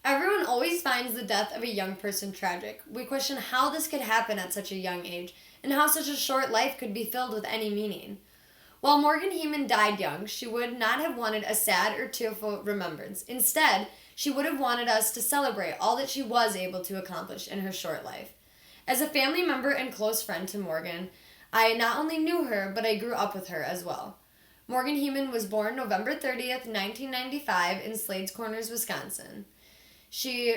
Everyone always finds the death of a young person tragic. We question how this could happen at such a young age, and how such a short life could be filled with any meaning. While Morgan Heeman died young, she would not have wanted a sad or tearful remembrance. Instead, she would have wanted us to celebrate all that she was able to accomplish in her short life. As a family member and close friend to Morgan, I not only knew her, but I grew up with her as well. Morgan Heeman was born November 30th, 1995 in Slades Corners, Wisconsin. She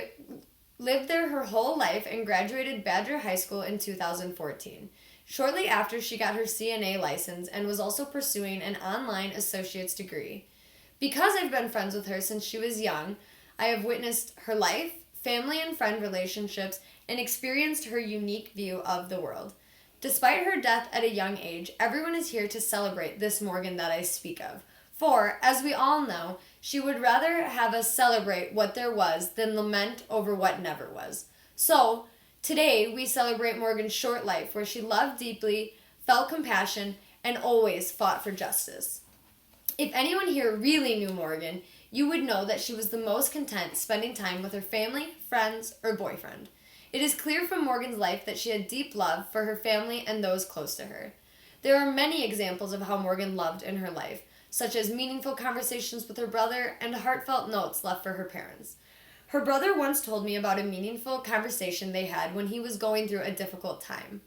lived there her whole life and graduated Badger High School in 2014. Shortly after, she got her CNA license and was also pursuing an online associate's degree. Because I've been friends with her since she was young, I have witnessed her life, family and friend relationships, and experienced her unique view of the world. Despite her death at a young age, everyone is here to celebrate this Morgan that I speak of. For, as we all know, she would rather have us celebrate what there was than lament over what never was. So, today we celebrate Morgan's short life, where she loved deeply, felt compassion, and always fought for justice. If anyone here really knew Morgan, you would know that she was the most content spending time with her family, friends, or boyfriend. It is clear from Morgan's life that she had deep love for her family and those close to her. There are many examples of how Morgan loved in her life, such as meaningful conversations with her brother and heartfelt notes left for her parents. Her brother once told me about a meaningful conversation they had when he was going through a difficult time.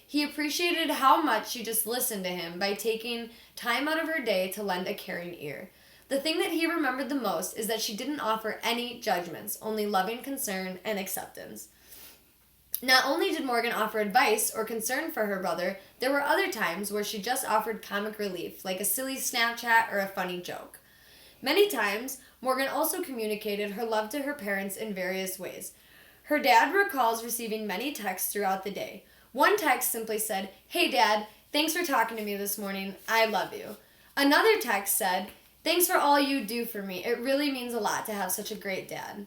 He appreciated how much she just listened to him by taking time out of her day to lend a caring ear. The thing that he remembered the most is that she didn't offer any judgments, only loving concern and acceptance. Not only did Morgan offer advice or concern for her brother, there were other times where she just offered comic relief, like a silly Snapchat or a funny joke. Many times, Morgan also communicated her love to her parents in various ways. Her dad recalls receiving many texts throughout the day. One text simply said, "Hey Dad, thanks for talking to me this morning. I love you." Another text said, "Thanks for all you do for me. It really means a lot to have such a great dad."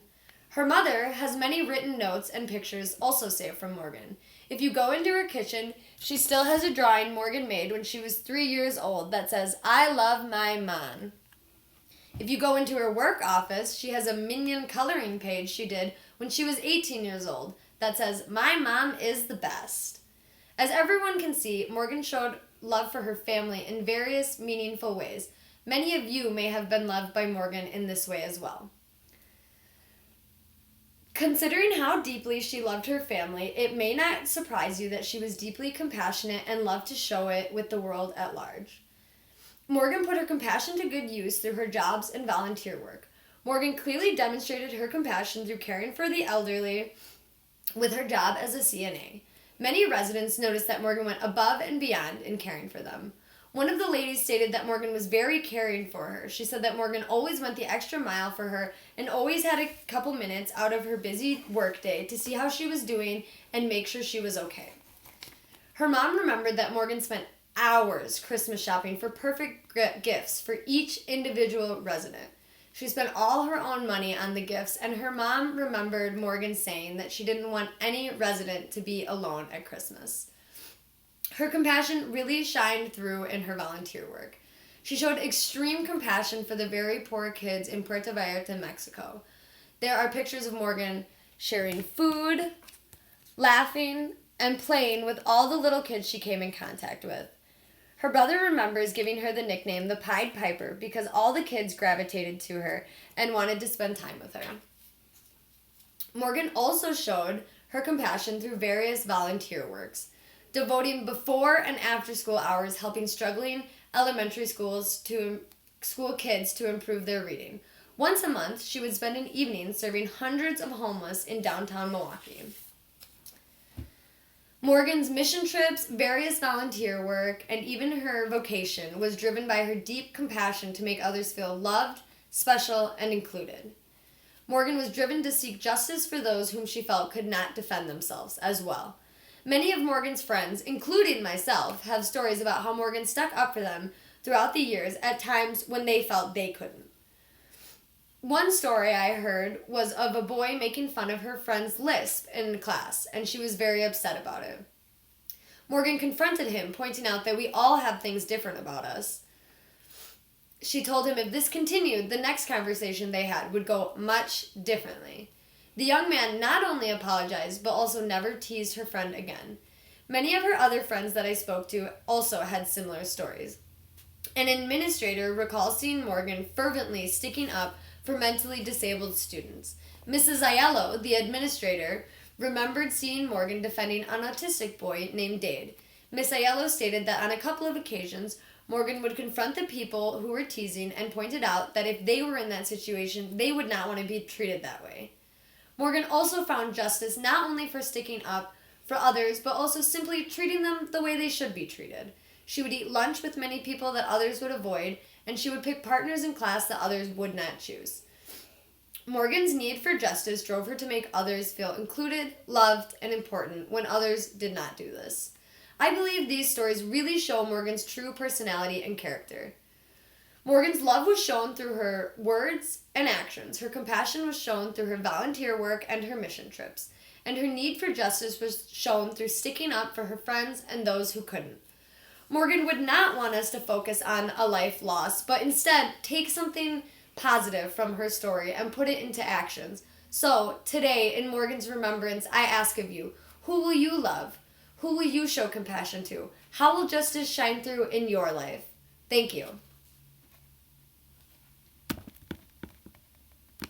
Her mother has many written notes and pictures also saved from Morgan. If you go into her kitchen, she still has a drawing Morgan made when she was 3 years old that says, "I love my mom." If you go into her work office, she has a minion coloring page she did when she was 18 years old that says, "My mom is the best." As everyone can see, Morgan showed love for her family in various meaningful ways. Many of you may have been loved by Morgan in this way as well. Considering how deeply she loved her family, it may not surprise you that she was deeply compassionate and loved to show it with the world at large. Morgan put her compassion to good use through her jobs and volunteer work. Morgan clearly demonstrated her compassion through caring for the elderly with her job as a CNA. Many residents noticed that Morgan went above and beyond in caring for them. One of the ladies stated that Morgan was very caring for her. She said that Morgan always went the extra mile for her and always had a couple minutes out of her busy workday to see how she was doing and make sure she was okay. Her mom remembered that Morgan spent hours Christmas shopping for perfect gifts for each individual resident. She spent all her own money on the gifts, and her mom remembered Morgan saying that she didn't want any resident to be alone at Christmas. Her compassion really shined through in her volunteer work. She showed extreme compassion for the very poor kids in Puerto Vallarta, Mexico. There are pictures of Morgan sharing food, laughing, and playing with all the little kids she came in contact with. Her brother remembers giving her the nickname the Pied Piper because all the kids gravitated to her and wanted to spend time with her. Morgan also showed her compassion through various volunteer works, devoting before and after school hours helping struggling elementary school kids to improve their reading. Once a month, she would spend an evening serving hundreds of homeless in downtown Milwaukee. Morgan's mission trips, various volunteer work, and even her vocation was driven by her deep compassion to make others feel loved, special, and included. Morgan was driven to seek justice for those whom she felt could not defend themselves as well. Many of Morgan's friends, including myself, have stories about how Morgan stuck up for them throughout the years at times when they felt they couldn't. One story I heard was of a boy making fun of her friend's lisp in class, and she was very upset about it. Morgan confronted him, pointing out that we all have things different about us. She told him if this continued, the next conversation they had would go much differently. The young man not only apologized, but also never teased her friend again. Many of her other friends that I spoke to also had similar stories. An administrator recalls seeing Morgan fervently sticking up for mentally disabled students. Mrs. Aiello, the administrator, remembered seeing Morgan defending an autistic boy named Dade. Miss Aiello stated that on a couple of occasions, Morgan would confront the people who were teasing and pointed out that if they were in that situation, they would not want to be treated that way. Morgan also found justice not only for sticking up for others, but also simply treating them the way they should be treated. She would eat lunch with many people that others would avoid, and she would pick partners in class that others would not choose. Morgan's need for justice drove her to make others feel included, loved, and important when others did not do this. I believe these stories really show Morgan's true personality and character. Morgan's love was shown through her words and actions. Her compassion was shown through her volunteer work and her mission trips. And her need for justice was shown through sticking up for her friends and those who couldn't. Morgan would not want us to focus on a life lost, but instead take something positive from her story and put it into actions. So, today, in Morgan's remembrance, I ask of you, who will you love? Who will you show compassion to? How will justice shine through in your life? Thank you.